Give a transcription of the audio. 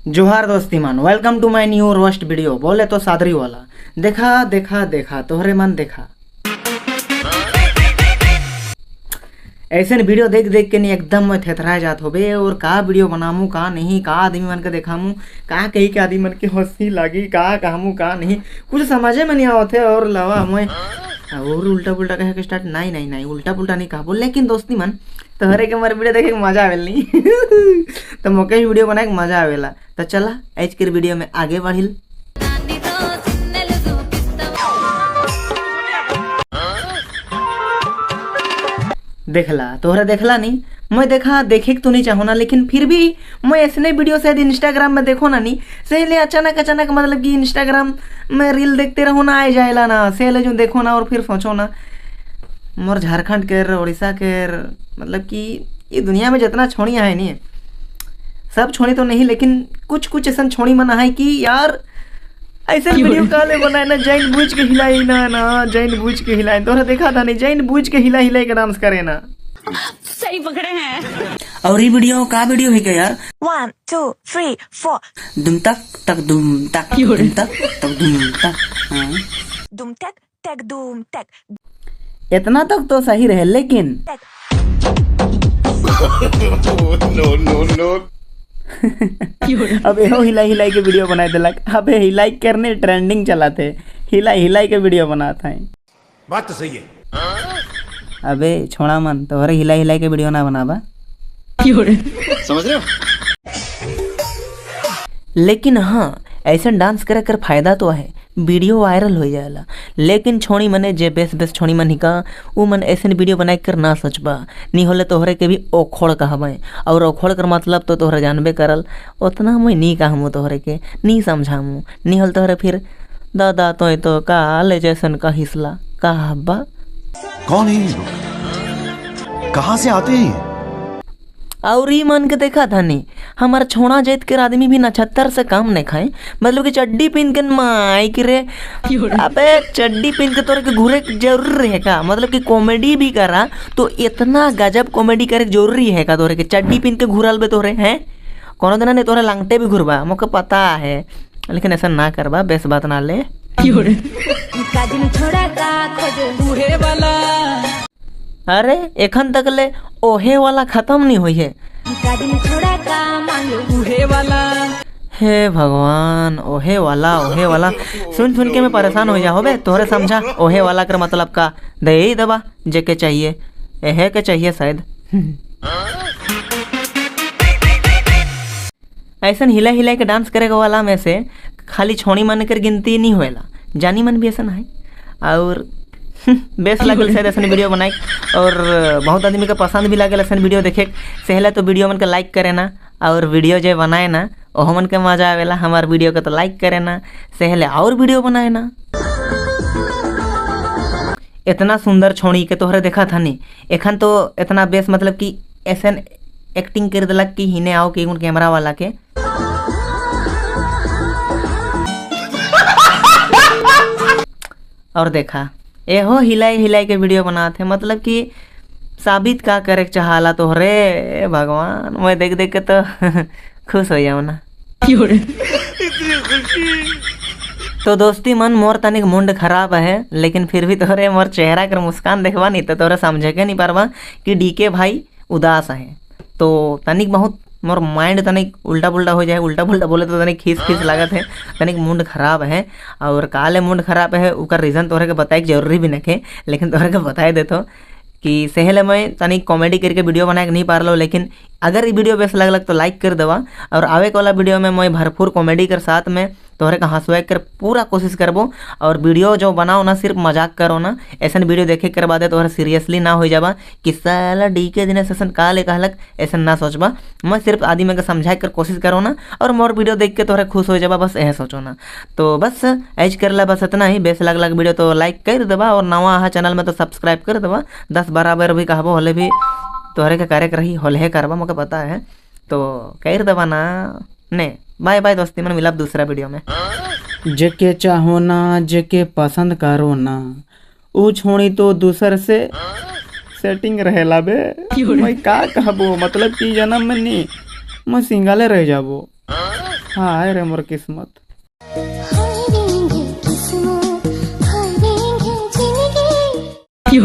जोहार दोस्ती मान, welcome to my new roast video. बोले तो सादरी वाला देखा देखा देखा तोहरे मन देखा। ऐसे वीडियो देख देख के नहीं एकदम मैं थेथरा जात हो बे। और का वीडियो बनामू का नहीं, का आदमी मन के देखामू, का कही के आदमी मन के हंसी लागी, का कहमू का नहीं, कुछ समझे में नहीं आवत है। और लवा मैं और उल्टा पुल्टा कहे के स्टार्ट नहीं नहीं नहीं उल्टा पुल्टा नहीं कहबो। लेकिन दोस्ती मन तोहरे के हमारे वीडियो देखे के मजा आवेल नहीं तो मोके वीडियो बनाए के मजा आवेला। तो चला आज के वीडियो में आगे बढ़िल। देखला तोहरा देखला नहीं, मैं देखा देखे तो नहीं चाहूँ ना, लेकिन फिर भी मैं ऐसे वीडियो शायद इंस्टाग्राम में देखो ना नहीं सही ले अचानक अचानक मतलब कि इंस्टाग्राम में रील देखते रहो ना, आ जाएला ना सही ले जो देखो ना। और फिर सोचो ना मोर झारखंड के उड़ीसा के मतलब कि ये दुनिया में जितना छोड़ियाँ है नहीं, सब छोड़ी तो नहीं लेकिन कुछ कुछ ऐसा छोड़ी मना है कि यार ऐसे वीडियो काले बनाए ना, जैन बूझ के हिलाई ना जैन बूझ के हिलाए। तोरा देखा था नहीं, जैन बूझ के हिला हिलाई के डांस करे ना। सही पकड़े हैं। और ये वीडियो का वीडियो है क्या यार? 1 2 3 4 दुम तक तक दुम तक दुम तक तक दुम तक दुम तक तक दुम तक। इतना तक तो सही रहे लेकिन अबे हो हिलाई हिलाई के वीडियो बनाए दिलक। अबे हिलाई करने ट्रेंडिंग चलाते, हिलाई हिलाई के वीडियो बनाता है। बात तो सही है। अबे छोड़ा मन, तो हिलाई हिलाई के वीडियो ना बनावा, समझ रहे हो? लेकिन हाँ ऐसा डांस करे कर फायदा तो है, वीडियो वायरल हो जाएगा। लेकिन छोड़ी मने जे बेस बेस छोड़ी मन हिका वो मन ऐसे वीडियो बनाए कर ना सोचबा, नहीं होले तोहरे के भी ओखोड़ कहबे। और ओखोड़ कर मतलब तो तोहरा जानबे करल, उतना मैं नहीं कहमू तोहरे के, नहीं समझामू, नहीं होल तोहरे फिर दादा तो का ले जैसन का हिसला कहबा। कौन है ये लोग? कहाँ से आते हैं? और ये मन के देखा था नहीं, हमारा छोड़ा जात के आदमी भी 79 से काम नहीं खाए, मतलब कि चड्डी पहन के माई के रे। अबे चड्डी पहन के तोरे के घूरे जरूरी है का? मतलब कि कॉमेडी भी करा तो इतना गजब कॉमेडी करे जरूरी है का तोरे के चड्डी पहन के घूरल बे तोरे हैं? कोनो दिन नहीं तोरे लांगटे भी घूरबा, मुझे पता है, लेकिन ऐसा ना करबा, बेस बात ना ले। अरे एखन तक ले ओहे वाला खत्म नहीं हुई है। हे भगवान, ओहे वाला सुन सुन के मैं परेशान हो जाओ बे। तोहरे समझा ओहे वाला कर मतलब का? दे ही दबा जे के चाहिए, एहे के चाहिए शायद। ऐसा हिला हिला के डांस करेगा वाला में से खाली छोड़ी मन कर गिनती नहीं होएला, जानी मन भी ऐसा है। और बेस लगल शायद ऐसा वीडियो बनाए, और बहुत आदमी का पसंद भी लगल ऐसा वीडियो देखे। सहला तो वीडियो मन के लाइक करे ना, और वीडियो जो बनाए ना ओह मन के मजा आवेला। हमारे वीडियो के तो लाइक करे ना, सहले और वीडियो बनाए ना। इतना सुंदर छोड़ी के तोहरे देखा था नहीं, एखन तो इतना बेस मतलब कि ऐसा एक्टिंग कर दिलक कि हिने आओ कि कैमरा वाला के। और देखा एहो हिलाई हिलाई के वीडियो बनाते, मतलब कि साबित का करे चाहला तोहरे भगवान। मैं देख देख के तो खुश हो जाऊँ ना। तो दोस्ती मन मोर तनिक मुंड खराब है, लेकिन फिर भी तोहरे मोर चेहरा कर मुस्कान देखवा नहीं तो तोहरे समझे के नहीं पारबा कि डीके भाई उदास है। तो तनिक बहुत मोर माइंड तनिक उल्टा पुल्टा हो जाए, उल्टा पुल्टा बोले तो तनिक खींच खींच लागत है, तनिक मुंड खराब है। और काले मुंड खराब है उसका रीज़न तोहरे के बताए जरूरी भी नहीं, लेकिन तोहरे के बताए देतो कि सहले मैं तनिक कॉमेडी करके वीडियो बनाए नहीं पा रहा। लेकिन अगर ये वीडियो बेस लगलक तो लाइक कर देवा, और आवे वाला वीडियो में मैं भरपूर कॉमेडी कर साथ में तोहरे का हंसवाए कर पूरा कोशिश करबो। और वीडियो जो बनाओ ना सिर्फ मजाक करो ना, ऐसा वीडियो देखे कर बाद तोहरा सीरियसली ना हो जाबा कि साला डी के दिन सेशन का ले कहलक, ऐसा ना सोचबा। मैं सिर्फ आदमी के समझाए कर कोशिश करो ना, और मोर वीडियो देख के तोहरा खुश हो जाबा, बस यह सोचो ना। तो बस ऐज कर ला, बस इतना ही। बेस लग वीडियो तो लाइक कर देवा, और नवा हा चैनल में तो सब्सक्राइब कर देवा। 10-12 बार भी कहबो होले भी तोहरे के कार्य रही होले करबा, मुझे पता है। तो कर देवा ना ने। बाय बाय दोस्ती मन, मिलब दूसरा वीडियो में। जेके चाहो ना, जेके पसंद करो ना, ऊ छोड़ी तो दूसर से सेटिंग रहेला बे। मैं का कहबो, मतलब कि जन्म में नहीं मैं सिंगले रह जाबो। हाय रे मोर किस्मत। हाय रेंगे किस्मत, हाय रेंगे जिंदगी।